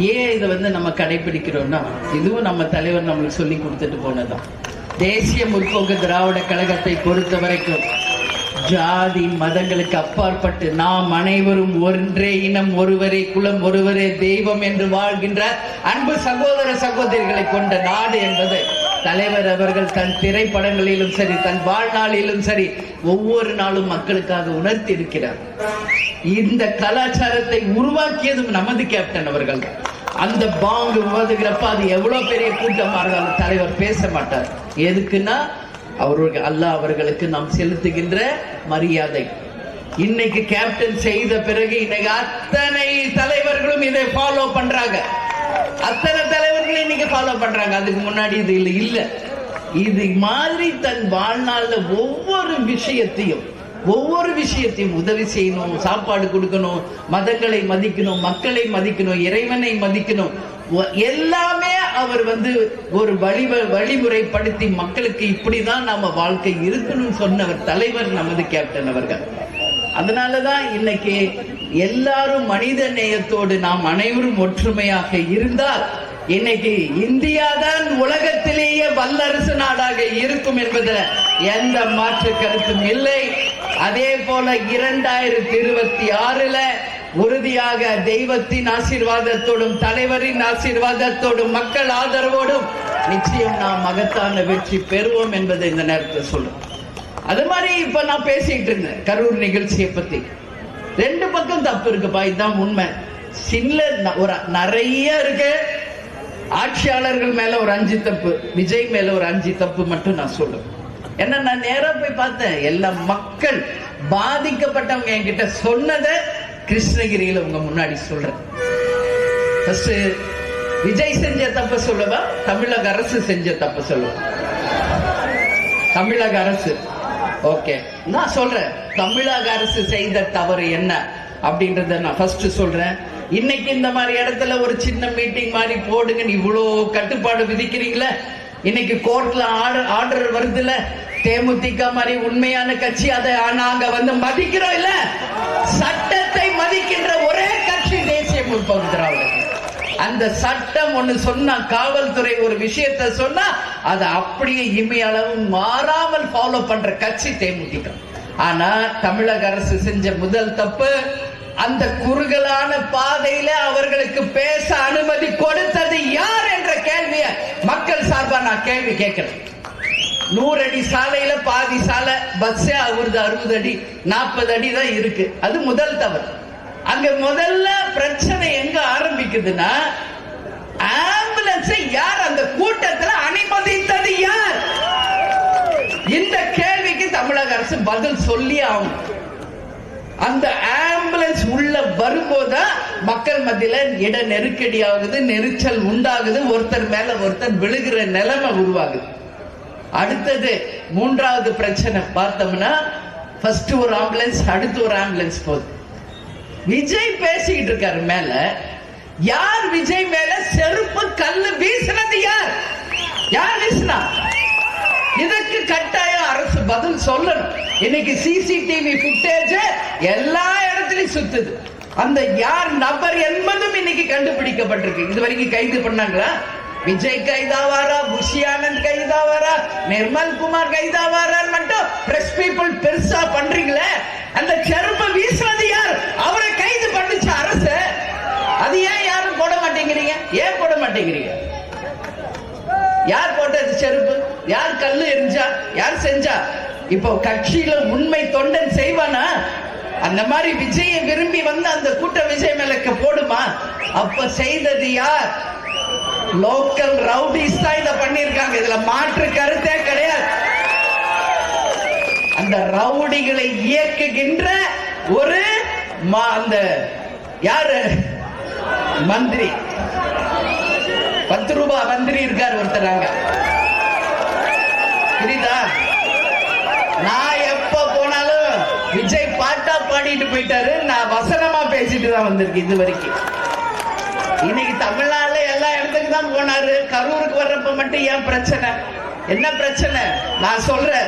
ஏன் இதை நம்ம கடைபிடிக்கிறோம்னா, இதுவும் நம்ம தலைவர் நம்மளுக்கு சொல்லி கொடுத்துட்டு போனதான். தேசிய முற்போக்கு திராவிட கழகத்தை பொறுத்த வரைக்கும் ஜாதி மதங்களுக்கு அப்பாற்பட்டு நாம் அனைவரும் ஒன்றே இனம், ஒருவரே குலம், ஒருவரே தெய்வம் என்று வாழ்கின்ற அன்பு சகோதர சகோதரிகளை கொண்ட நாடு என்பது தலைவர் அவர்கள் தன் திரைப்படங்களிலும் சரி, தன் வாழ்நாளிலும் சரி, ஒவ்வொரு நாளும் மக்களுக்காக உணர்த்தி இருக்கிறார். இந்த கலாச்சாரத்தை உருவாக்கியதும் நமது கேப்டன் அவர்கள். அந்த பாங்கு ஓதுகிறப்ப அது எவ்வளவு பெரிய கூட்டமா இருந்தாலும் தலைவர் பேச மாட்டார். எதுக்குன்னா அவர்களுக்கு, அல்லாஹ் அவர்களுக்கு நாம் செலுத்துகின்ற மரியாதை. இன்னைக்கு கேப்டன் செய்த பிறகு இன்னைக்கு அத்தனை தலைவர்களும் இதை ஃபாலோ பண்றாங்க. அத்தனை தலைவர்களும் இன்னைக்கு ஃபாலோ பண்றாங்க. அதுக்கு முன்னாடி இது இல்ல. இது மாதிரி தன் வாழ்நாள்ல ஒவ்வொரு விஷயத்தையும் உதவி செய்யணும், சாப்பாடு கொடுக்கணும், மதங்களை மதிக்கணும், மக்களை மதிக்கணும், இறைவனை மதிக்கணும், எல்லாமே அவர் ஒரு வழிமுறைப்படுத்தி மக்களுக்கு இப்படிதான் நாம வாழ்க்கை இருக்கணும் சொன்னவர் தலைவர் நமது கேப்டன் அவர்கள். அதனாலதான் இன்னைக்கு எல்லாரும் மனித நேயத்தோடு நாம் அனைவரும் ஒற்றுமையாக இருந்தால் இன்னைக்கு இந்தியா தான் உலகத்திலேயே வல்லரசு நாடாக இருக்கும் என்பதில் எந்த மாற்று கருத்தும் இல்லை. அதே போல 2026 உறுதியாக தெய்வத்தின் ஆசீர்வாதத்தோடும் தலைவரின் ஆசீர்வாதத்தோடும் மக்கள் ஆதரவோடும் நிச்சயம் நாம் மகத்தான வெற்றி பெறுவோம் என்பதை இந்த நேரத்தில் சொல்றோம். அது மாதிரி இப்ப நான் பேசிட்டு இருந்தேன் கரூர் நிகழ்ச்சியை பத்தி. 2 பக்கம் தப்பு இருக்குப்பா, இதுதான் உண்மை. ஒரு நிறைய இருக்கு. ஆட்சியாளர்கள் மேல ஒரு 5 தப்பு, விஜய் மேல ஒரு 5 தப்பு மட்டும் நான் சொல்றேன். ஏன்னா நான் நேரா போய் பார்த்தேன். எல்லா மக்கள் பாதிக்கப்பட்டவங்க என்கிட்ட சொன்னதை கிருஷ்ணகிரியில உங்க முன்னாடி சொல்றேன். விஜய் செஞ்ச தப்ப சொல்லவா, தமிழக அரசு செஞ்ச தப்ப சொல்லவா? தமிழக அரசு. ஓகே, நான் சொல்றேன் தமிழக அரசு செய்த தவறு என்ன அப்படின்றத நான் ஃபர்ஸ்ட் சொல்றேன். இன்னைக்கு இந்த மாதிரி இடத்துல ஒரு சின்ன மீட்டிங் மாதிரி போடுங்க, இவ்வளோ கட்டுப்பாடு விதிக்கிறீங்களே. இன்னைக்கு கோர்ட்ல ஆர்டர் வருதுல, தேமுதிக மாதிரி உண்மையான கட்சி அதை நாங்க மதிக்கிறோம் இல்ல. சட்டத்தை மதிக்கின்ற ஒரே கட்சி தேசிய முற்போக்கு திராவிட. அந்த சட்டம் ஒண்ணு சொன்னா, காவல்துறை ஒரு விஷயத்தை சொன்னா அதை அப்படியே இமையளவு மாறாமல் ஃபாலோ பண்ற கட்சி தேமுதிக. ஆனா தமிழக அரசு செஞ்ச முதல் தப்பு, அந்த குறுகலான பாதையில அவர்களுக்கு பேச அனுமதி கொடுத்தது யார் என்ற கேள்வியை மக்கள் சார்பா நான் கேள்வி கேட்கிறேன். 100 அடி சாலையில பாதி சாலை பஸ்ஸே அவருது 60 அடி 40 அடி தான் இருக்கு. அது முதல் தவறு. அங்க முதல்ல பிரச்சனை எங்க ஆரம்பிக்குதுன்னா, ஆம்புலன்ஸை யார் அந்த கூட்டத்தில் அனுமதித்தது யார்? இந்த கேள்விக்கு தமிழக அரசு பதில் சொல்லி ஆகும். அந்த ஆம்புலன்ஸ் உள்ள வரும்போது மக்கள் மத்தியில இட நெருக்கடி ஆகுது, நெரிச்சல் உண்டாகுது, ஒருத்தர் மேல ஒருத்தர் விழுகிற நிலைமை உருவாகுது. அடுத்தது 3வது பிரச்சனை பார்த்தோம்னா, ஃபர்ஸ்ட் ஒரு ஆம்புலன்ஸ், அடுத்து ஒரு ஆம்புலன்ஸ் போகுது. விஜய் பேசிக்கிட்டு இருக்காரு மேல. யார் விஜய் மேல செருப்பு கல்லு வீசினது? யார் வீசினா? இதற்கு கட்டாயம் அரசு பதில் சொல்லணும். இன்னைக்கு சிசிடிவி ஃபுட்டேஜ் எல்லா இடத்துலயும் சுத்துது. அந்த யார் நபர் என்பதும் இன்னைக்கு கண்டுபிடிக்கப்பட்டிருக்கு. இது வரைக்கும் கைது பண்ணாங்களா? விஜய் கைதாவாரா, புஷி ஆனந்த் கைதாவாரா, நிர்மல் குமார் கைதாவாரா மட்டும் பிரஸ் பீப்புள் பெருசா பண்றீங்களே. அந்த செருப்பை வீசுறது யார்? அவரை கைது பண்ணுச்சு அரசு. அது ஏன் யாரும் போட மாட்டேங்கிறீங்க? ஏன் போட மாட்டேங்கிறீங்க? யார் போட்டது செருப்பு? யார் கல்லு எரிஞ்சா? யார் செஞ்சா? இப்போ கட்சியில உண்மை தொண்டன் செய்வானா? அந்த மாதிரி விஜயை விரும்பி அந்த கூட்ட விஜய் மேலக்க போடுமா? அப்ப செய்தது யார்? லோக்கல் ரவுடிஸ் தான் இதை பண்ணிருக்காங்க. இதுல மாற்று கருத்தே கிடையாது. அந்த ரவுடிகளை இயக்குகின்ற ஒரு அந்த யாரு மந்திரி, 10 ரூபாய் மந்திரி இருக்கார் ஒருத்தர். புரியுதா? நான் எப்ப போனாலும் விஜய் பாட்டா பாடிட்டு போயிட்டாரு, நான் வசனமா பேசிட்டு தான் வந்திருக்கேன் இது வரைக்கும். இன்னைக்கு தமிழ்நாடுல எல்லா இடத்துக்கு தான் போனாரு. கரூருக்கு வர்றப்ப மட்டும் ஏன் பிரச்சனை? என்ன பிரச்சனை? நான் சொல்றேன்,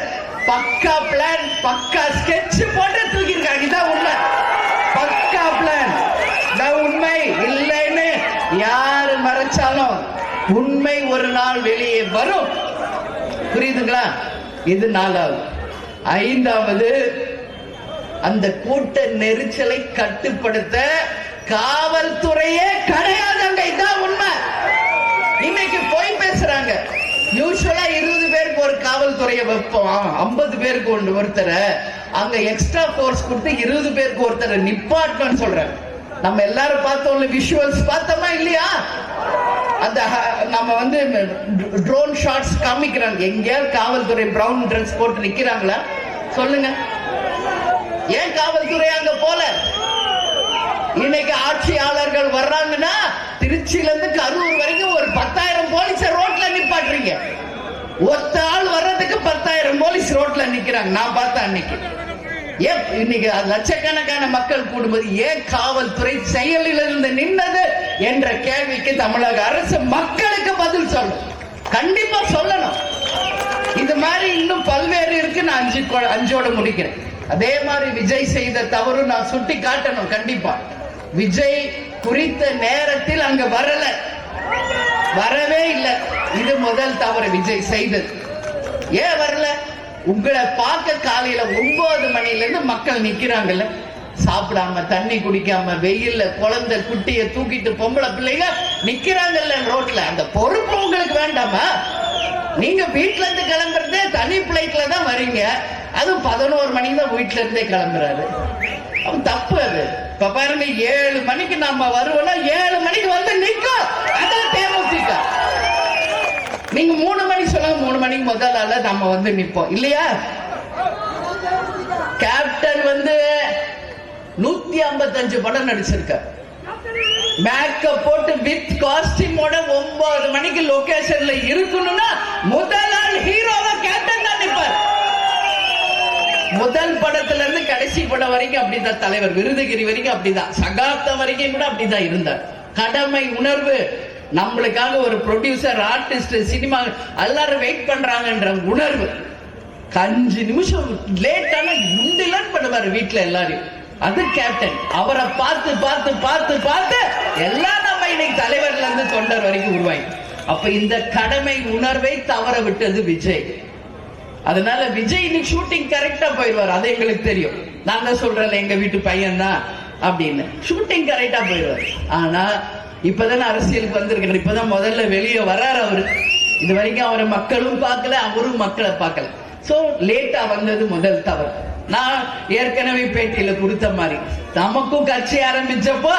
பக்கா பிளான், பக்கா ஸ்கெட்ச் போட்டு தூக்கிருக்காங்க. இதான் உண்மை. பக்கா பிளான். உண்மை இல்லைன்னு யார் உண்மை ஒரு நாள் வெளியே வரும். புரியுதுங்களா? இது 4வது. 5வது, அந்த கூட்ட நெரிச்சலை கட்டுப்படுத்த காவல்துறையே கிடையாதுங்க. இதுதான் உண்மை. இன்னைக்கு போய் பேசுறாங்க. யூசுவலா 20 பேருக்கு ஒரு காவல்துறையை வைப்போம், 50 பேருக்கு ஒருத்தர் அங்க எக்ஸ்ட்ரா போர்ஸ் கொடுத்து 20 பேருக்கு ஒருத்தர் நிப்பாட்டம் சொல்றாங்க. நம்ம எல்லாரும் பார்த்தோம்ல, விஷுவல்ஸ் பார்த்தோமா இல்லையா? அந்த நம்ம ட்ரோன் ஷாட்ஸ் காமிக்கிறாங்க. எங்கேயாவது காவல்துறை பிரவுன் ட்ரெஸ் போட்டு நிக்கிறாங்களா சொல்லுங்க? ஏன் காவல்துறை அங்க போல? இன்னைக்கு ஆட்சியாளர்கள் வர்றாங்கன்னா திருச்சியில இருந்து கரூர் வரைக்கும் ஒரு 10,000 போலீஸ் ரோட்ல நிப்பாட்டுறீங்க. ஒத்த ஆள் வர்றதுக்கு 10,000 போலீஸ் ரோட்ல நிக்கிறாங்க. நான் பார்த்தேன் அன்னைக்கு. ஏன் இன்னைக்கு லட்சக்கணக்கான மக்கள் கூடும்போது ஏன் காவல்துறை செயலில் இருந்து நின்னது என்ற கேள்விக்கு தமிழக அரசு மக்களுக்கு பதில் சொல்லணும். கண்டிப்பா சொல்லணும். இது மாதிரி இன்னும் பல்வேறு இருக்கு. நான் 5ஓட முடிக்கிறேன். அதே மாதிரி விஜய் செய்த தவறு நான் சுட்டி காட்டணும். கண்டிப்பா விஜய் குறித்த நேரத்தில் அங்க வரவே இல்லை. இது முதல் தவறு விஜய் செய்தது. ஏன் வரல? உங்களை பார்க்க காலையில 9 மணில இருந்து மக்கள் நிக்கிறாங்கல்ல, சாப்பிடாம தண்ணி குடிக்காம வெயில்ல குழந்தை குட்டிய தூக்கிட்டு பொம்பளை பிள்ளைங்க நிக்கிறாங்கல்ல ரோட்ல. அந்த பொறுப்பு உங்களுக்கு வேண்டாமா? நீங்க வீட்டுல இருந்து கிளம்புறதே தனி பிளைட்ல தான் வரீங்க. அதுவும் 11 மணிக்கு தான் வீட்டுல இருந்தே கிளம்புறாரு. அவன் தப்பு அது. இப்ப பாருங்க, 7 மணிக்கு நம்ம வருவோம்னா 7 மணிக்கு வந்து நிற்கும். அதான் தேமுதிக. நீங்க 3 மணிக்கு சொல்லுங்க, 3 மணிக்கு முதல் ஆள நம்ம நிற்போம் இல்லையா? கேப்டன் 155 படம் நடிச்சிருக்க. மேக்கப் போட்டு வித் காஸ்டியூமோட 9 மணிக்கு லொகேஷன்ல இருக்கணும்னா முதல் ஆள் ஹீரோவா கேப்டன் தான் நிற்பார். முதல் படத்துல இருந்து கடைசி படம் வரைக்கும் அப்படிதான். தலைவர் விருதுகிரி வரைக்கும் அப்படிதான். சகாப்தம் வரைக்கும் கூட அப்படிதான் இருந்தார். கடமை உணர்வு. நம்மளுக்காக ஒரு ப்ரொடியூசர், ஆர்டிஸ்ட், சினிமா எல்லாரும் வெயிட் பண்றாங்கன்ற உணர்வு. 5 நிமிஷம் லேட்டான குண்டிலன் பண்ணுவாரு வீட்டுல எல்லாரையும். அது கேப்டன். அவரை பார்த்து பார்த்து பார்த்து பார்த்து எல்லாம் நம்ம இன்னைக்கு தலைவர்ல இருந்து தொண்டர் வரைக்கும் உருவாய். அப்ப இந்த கடமை உணர்வை தவற விட்டது விஜய். அதனால விஜய் இன்னைக்கு ஷூட்டிங் கரெக்டா போயிடுவார். அது எங்களுக்கு தெரியும். நான் தான் சொல்றேன், எங்க வீட்டு பையன் தான் அப்படின்னு. ஷூட்டிங் கரெக்டா போயிடுவார். ஆனா இப்பதானே அரசியலுக்கு வந்திருக்கிறார். இப்பதான் முதல்ல வெளியே வர்றாரு அவரு. இது வரைக்கும் அவரை மக்களும் பார்க்கல, அவரும் மக்களை பார்க்கல. சோ லேட்டா வந்தது முதல் தவறு. நான் ஏற்கனவே பேட்டியில கொடுத்த மாதிரி, நமக்கும் கட்சி ஆரம்பிச்சப்போ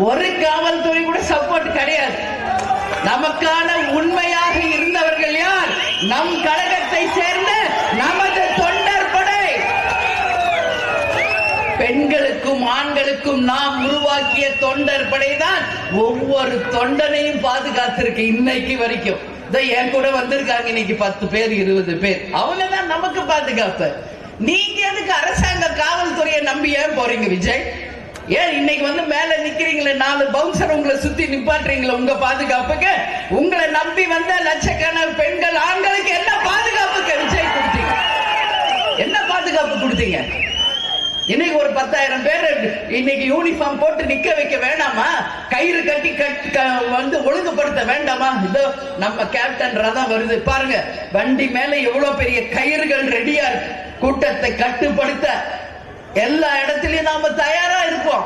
ஒரு காவல்துறை கூட சப்போர்ட் கிடையாது. நமக்கான உண்மையாக இருந்தவர்கள் யார்? நம் கழகத்தை சேர்ந்த நமது தொண்டர் படை. பெண்களுக்கும் ஆண்களுக்கும் நாம் உருவாக்கிய தொண்டர் படைதான் ஒவ்வொரு தொண்டனையும் பாதுகாத்திருக்கு இன்னைக்கு வரைக்கும். என் கூட வந்திருக்காங்க இன்னைக்கு 10 பேர் 20 பேர். அவங்கதான் நமக்கு பாதுகாப்பு. நீங்க எதுக்கு அரசாங்க காவல்துறையை நம்பி ஏன் போறீங்க விஜய்? ஏன் இன்னைக்கு மேல நிக்கிறீங்களே, 4 பவுன்சர் உங்களை சுத்தி நிப்பாட்டுறீங்களா உங்க பாதுகாப்புக்கு? உங்களை நம்பி வந்த லட்சக்கணக்கான பெண்கள் ஆண்களுக்கு என்ன பாதுகாப்புக்கு விஜய் கொடுத்தீங்க? என்ன பாதுகாப்பு கொடுத்தீங்க? இன்னைக்கு ஒரு 10,000 பேர் இன்னைக்கு யூனிஃபார்ம் போட்டு நிக்க வைக்க வேண்டாமா? கயிறு கட்டி ஒழுங்குபடுத்த வேண்டாமா? இதோ நம்ம கேப்டன் ரதம் வருது பாருங்க. வண்டி மேல எவ்வளவு பெரிய கயிறுகள் ரெடியா இருக்கு. கூட்டத்தை கட்டுப்படுத்த எல்லா இடத்திலையும் நாம தயாரா இருப்போம்.